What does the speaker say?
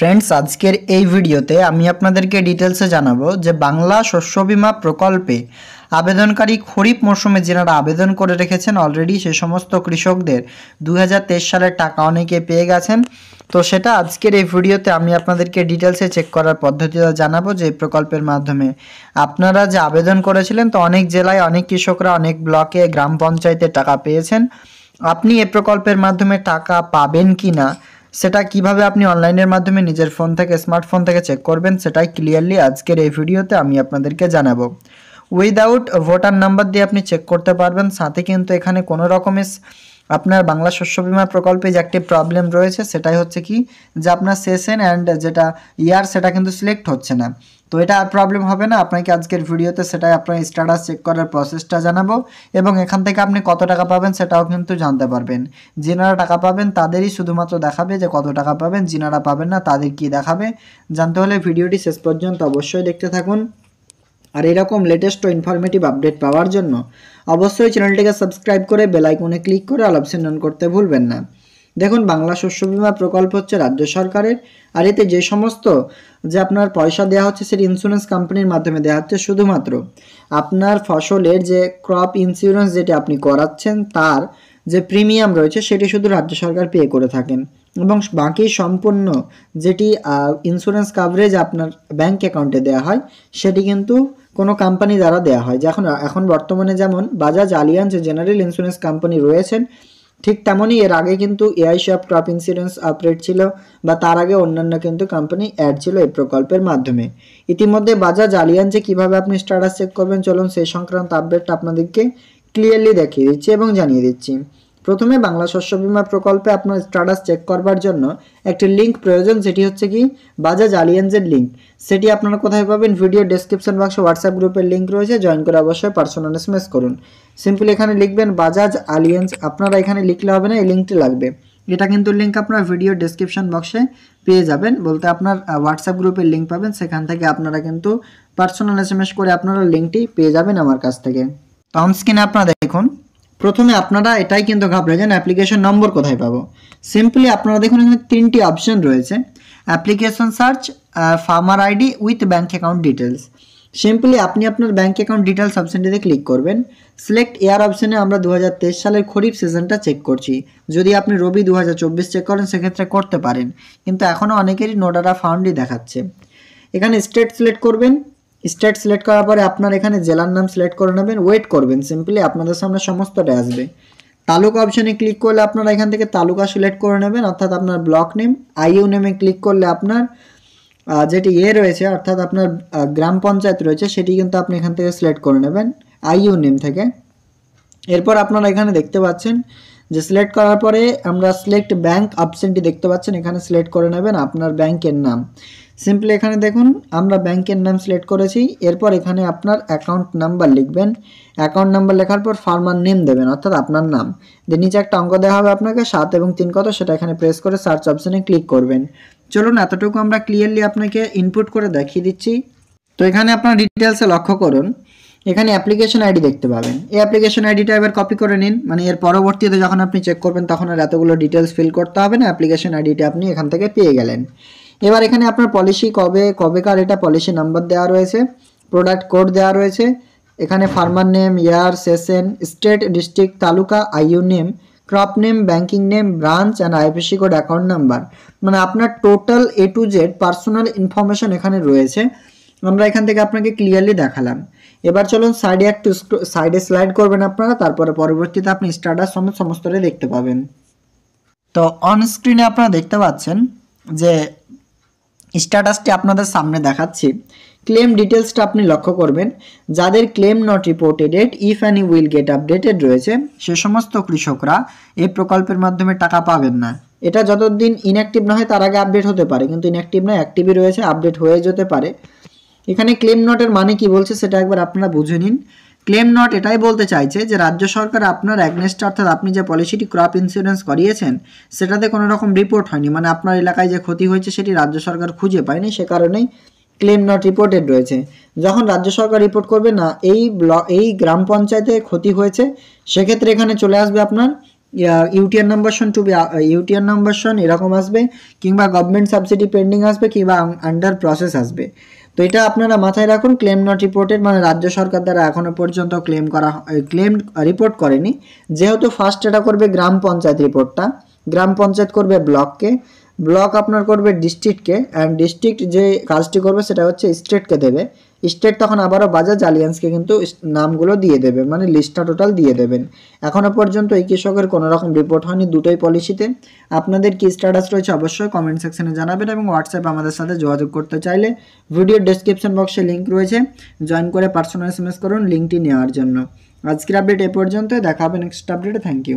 Friends, আজকের এই ভিডিওতে আমি আপনাদেরকে ডিটেলসে জানাবো যে বাংলা শস্য বীমা প্রকল্পে আবেদনকারী খরিফ মরশুমে যারা আবেদন করে রেখেছেন অলরেডি সে সমস্ত কৃষকদের 2023 সালের টাকা অনেকে পেয়ে গেছেন। তো সেটা আজকের এই ভিডিওতে আমি আপনাদেরকে ডিটেলসে চেক করার পদ্ধতিটা জানাবো যে এই প্রকল্পের মাধ্যমে আপনারা যে আবেদন করেছিলেন, তো অনেক জেলায় অনেক কৃষকরা অনেক ব্লকে গ্রাম পঞ্চায়েতে টাকা পেয়েছেন। আপনি এই প্রকল্পের মাধ্যমে টাকা পাবেন কি না সেটা কিভাবে আপনি অনলাইনের মাধ্যমে নিজের ফোন থেকে স্মার্টফোন থেকে চেক করবেন সেটাই ক্লিয়ারলি আজকের এই ভিডিওতে আমি আপনাদেরকে জানাবো। উইদাউট ভোটার নাম্বার দিয়ে আপনি চেক করতে পারবেন। সাথে কিন্তু এখানে কোনো রকমের আপনার বাংলা শস্য বীমা প্রকল্পে যে একটি প্রবলেম রয়েছে সেটাই হচ্ছে কি যে আপনার সেশন অ্যান্ড যেটা ইয়ার সেটা কিন্তু সিলেক্ট হচ্ছে না। তো এটা আর প্রবলেম হবে না। আপনাকে আজকের ভিডিওতে সেটাই আপনার স্ট্যাটাস চেক করার প্রসেসটা জানাবো এবং এখান থেকে আপনি কত টাকা পাবেন সেটাও কিন্তু জানতে পারবেন। যিনারা টাকা পাবেন তাদেরই শুধুমাত্র দেখাবে যে কত টাকা পাবেন, যিনারা পাবেন না তাদের কি দেখাবে জানতে হলে ভিডিওটি শেষ পর্যন্ত অবশ্যই দেখতে থাকুন। আর এরকম লেটেস্ট ও ইনফরমেটিভ আপডেট পাওয়ার জন্য অবশ্যই চ্যানেলটিকে সাবস্ক্রাইব করে বেল আইকনে ক্লিক করে অল অপশন অন করতে ভুলবেন না। দেখুন, বাংলা শস্য বীমা প্রকল্প হচ্ছে রাজ্য সরকারের, আর এতে যে সমস্ত যে আপনার পয়সা দেওয়া হচ্ছে সেটি ইন্স্যুরেন্স কোম্পানির মাধ্যমে দেওয়া হচ্ছে। শুধুমাত্র আপনার ফসলের যে ক্রপ ইন্স্যুরেন্স যেটি আপনি করাচ্ছেন তার যে প্রিমিয়াম রয়েছে সেটি শুধু রাজ্য সরকার পে করে থাকেন এবং বাকি সম্পূর্ণ যেটি ইন্স্যুরেন্স কাভারেজ আপনার ব্যাংক অ্যাকাউন্টে দেওয়া হয় সেটি কিন্তু কোনো কোম্পানি দ্বারা দেওয়া হয়। এখন বর্তমানে যেমন Bajaj Allianz general insurance company রয়েছেন, ঠিক তেমনই এর আগে কিন্তু AI shop crop insurance update ছিল বা তার আগে অন্যান্য কিন্তু কোম্পানি অ্যাড ছিল এই প্রকল্পের মাধ্যমে। ইতিমধ্যে বাজাজ আলিয়াঞ্জে কীভাবে আপনি স্ট্যাটাস চেক করবেন চলুন সেই সংক্রান্ত আপডেটটা আপনাদেরকে ক্লিয়ারলি দেখিয়ে দিচ্ছি এবং জানিয়ে দিচ্ছি। প্রথমে বাংলা শস্য বীমা প্রকল্পে আপনার স্ট্যাটাস চেক করবার জন্য একটি লিঙ্ক প্রয়োজন, যেটি হচ্ছে কি বাজাজ আলিয়াঞ্জের লিঙ্ক। সেটি আপনারা কোথায় পাবেন? ভিডিও ডেসক্রিপশন বক্সে হোয়াটসঅ্যাপ গ্রুপের লিঙ্ক রয়েছে, জয়েন করে অবশ্যই পার্সোনাল এসএমএস করুন। সিম্পলি এখানে লিখবেন বাজাজ আলিয়াঞ্জ, আপনারা এখানে লিখলে হবে না, এই লিঙ্কটি লাগবে। এটা কিন্তু লিঙ্ক আপনার ভিডিও ডেসক্রিপশন বক্সে পেয়ে যাবেন, বলতে আপনার হোয়াটসঅ্যাপ গ্রুপের লিঙ্ক পাবেন, সেখান থেকে আপনারা কিন্তু পার্সোনাল এসএমএস করে আপনারা লিঙ্কটি পেয়ে যাবেন আমার কাছ থেকে। তো অন স্ক্রিনে আপনারা দেখুন, প্রথমে আপনারা এটাই কিন্তু ঘাবড়ে যান অ্যাপ্লিকেশন নম্বর কোথায় পাবো। সিম্পলি আপনারা দেখুন এখানে তিনটি অপশন রয়েছে, application search, farmer ID with bank account details. Simply আপনি আপনার ব্যাঙ্ক অ্যাকাউন্ট ডিটেলস অপশনটিতে ক্লিক করবেন। সিলেক্ট ইয়ার অপশনে আমরা 2023 সালের খরিফ সিজনটা চেক করছি। যদি আপনি রবি 2024 চেক করেন সেক্ষেত্রে করতে পারেন, কিন্তু এখনও অনেকেরই নো ডাটা ফাউন্ডই দেখাচ্ছে। এখানে স্টেট সিলেক্ট করবেন। স্টেট সিলেক্ট করার পরে আপনার এখানে জেলার নাম সিলেক্ট করে নেবেন, ওয়েট করবেন। সিম্পলি আপনাদের সামনে সমস্তটা আসবে। তালুকা অপশনে ক্লিক করলে আপনারা এখান থেকে তালুকা সিলেক্ট করে নেবেন, অর্থাৎ আপনার ব্লক নেম। আইইউ নেমে ক্লিক করলে আপনার যেটি রয়েছে অর্থাৎ আপনার গ্রাম পঞ্চায়েত রয়েছে সেটি কিন্তু আপনি এখান থেকে সিলেক্ট করে নেবেন আইইউ নেম থেকে। এরপর আপনারা এখানে দেখতে পাচ্ছেন যে সিলেক্ট করার পরে আমরা সিলেক্ট ব্যাংক অপশনটি দেখতে পাচ্ছেন, এখানে সিলেক্ট করে নেবেন আপনার ব্যাংকের নাম। সিম্পলি এখানে দেখুন আমরা ব্যাংকের নাম সিলেক্ট করেছি। এরপর এখানে আপনার অ্যাকাউন্ট নাম্বার লিখবেন। অ্যাকাউন্ট নাম্বার লেখার পর ফার্মার নেম দেবেন, অর্থাৎ আপনার নাম। নিচে একটা অঙ্ক দেওয়া হবে আপনাকে 7 এবং 3 কত, সেটা এখানে প্রেস করে সার্চ অপশনে ক্লিক করবেন। চলুন এতটুকু আমরা ক্লিয়ারলি আপনাকে ইনপুট করে দেখিয়ে দিচ্ছি। তো এখানে আপনার ডিটেলসে লক্ষ্য করুন, এখানে অ্যাপ্লিকেশন আইডি দেখতে পাবেন। এই অ্যাপ্লিকেশন আইডিটা এবার কপি করে নিন, মানে এর পরবর্তীতে যখন আপনি চেক করবেন তখন আর এতগুলো ডিটেলস ফিল করতে হবে না। অ্যাপ্লিকেশন আইডিটা আপনি এখান থেকে পেয়ে গেলেন। এবার এখানে আপনার পলিসি কবেকার এটা পলিসি নাম্বার দেওয়া রয়েছে, প্রোডাক্ট কোড দেওয়া রয়েছে, এখানে farmer name, year, session, state, district, taluka, IU name, crop name, banking name, branch and IFSC code, account number, মানে আপনার total A to Z personal information এখানে রয়েছে। আমরা এখান থেকে আপনাকে ক্লিয়ারলি দেখালাম। এবার চলুন সাইডে স্লাইড করবেন আপনারা, তারপরে পরবর্তীতে আপনি স্ট্যাটাস সমেত সমস্তটা দেখতে পাবেন। তো অন স্ক্রিনে আপনারা দেখতে পাচ্ছেন যে স্ট্যাটাসটি আপনাদের সামনে দেখাচ্ছি। ক্লেম ডিটেলসটা আপনি লক্ষ্য করবেন, যাদের claim not reported at if any will get updated রয়েছে সে সমস্ত কৃষকরা এই প্রকল্পের মাধ্যমে টাকা পাবেন না। এটা যতদিন ইনঅ্যাক্টিভ না হয় তার আগে আপডেট হতে পারে, কিন্তু ইনঅ্যাক্টিভ নয়, অ্যাক্টিভই রয়েছে, আপডেট হয়ে যেতে পারে। এখানে ক্লেম নটের মানে কি বলছে সেটা একবার আপনারা বুঝে নিন। ক্লেম নট এটাই বলতে চাইছে যে রাজ্য সরকার আপনার অ্যাগনেস্টে অর্থাৎ আপনি যে পলিসিটি ক্রপ ইন্স্যুরেন্স করিয়েছেন সেটাতে কোনো রকম রিপোর্ট হয়নি, মানে আপনার এলাকায় যে ক্ষতি হয়েছে সেটি রাজ্য সরকার খুঁজে পায়নি, সে কারণেই ক্লেম নট রিপোর্টেড রয়েছে। যখন রাজ্য সরকার রিপোর্ট করবে না এই গ্রাম পঞ্চায়েতে ক্ষতি হয়েছে, সেক্ষেত্রে এখানে চলে আসবে আপনার UTR number shown to be UTR number shown এরকম আসবে, কিংবা গভর্নমেন্ট সাবসিডি পেন্ডিং আসবে, কিংবা আন্ডার প্রসেস আসবে। তো এটা আপনারা মাথায় রাখুন। ক্লেম নট রিপোর্টেড মানে রাজ্য সরকার দ্বারা এখনো পর্যন্ত ক্লেম রিপোর্ট করেনি, যেহেতু ফার্স্ট এটা করবে গ্রাম পঞ্চায়েত রিপোর্টটা, গ্রাম পঞ্চায়েত করবে ব্লককে, ব্লক আপনার করবে ডিস্ট্রিক্টকে, অ্যান্ড ডিস্ট্রিক্ট যে কাজটি করবে সেটা হচ্ছে স্টেটকে দেবে। স্টেট তখন আবারও বাজাজ আলিয়ান্সকে কিন্তু নামগুলো দিয়ে দেবে, মানে লিস্টটা টোটাল দিয়ে দেবেন। এখনও পর্যন্ত এই কৃষকের কোনো রকম রিপোর্ট হয়নি দুটোই পলিসিতে। আপনাদের কি স্ট্যাটাস রয়েছে অবশ্যই কমেন্ট সেকশনে জানাবেন, এবং হোয়াটসঅ্যাপে আমাদের সাথে যোগাযোগ করতে চাইলে ভিডিওর ডেসক্রিপশন বক্সে লিঙ্ক রয়েছে, জয়েন করে পার্সোনাল এসএমএস করুন লিঙ্কটি নেওয়ার জন্য। আজকের আপডেট এ পর্যন্ত, দেখা হবে নেক্সট আপডেটে। Thank you.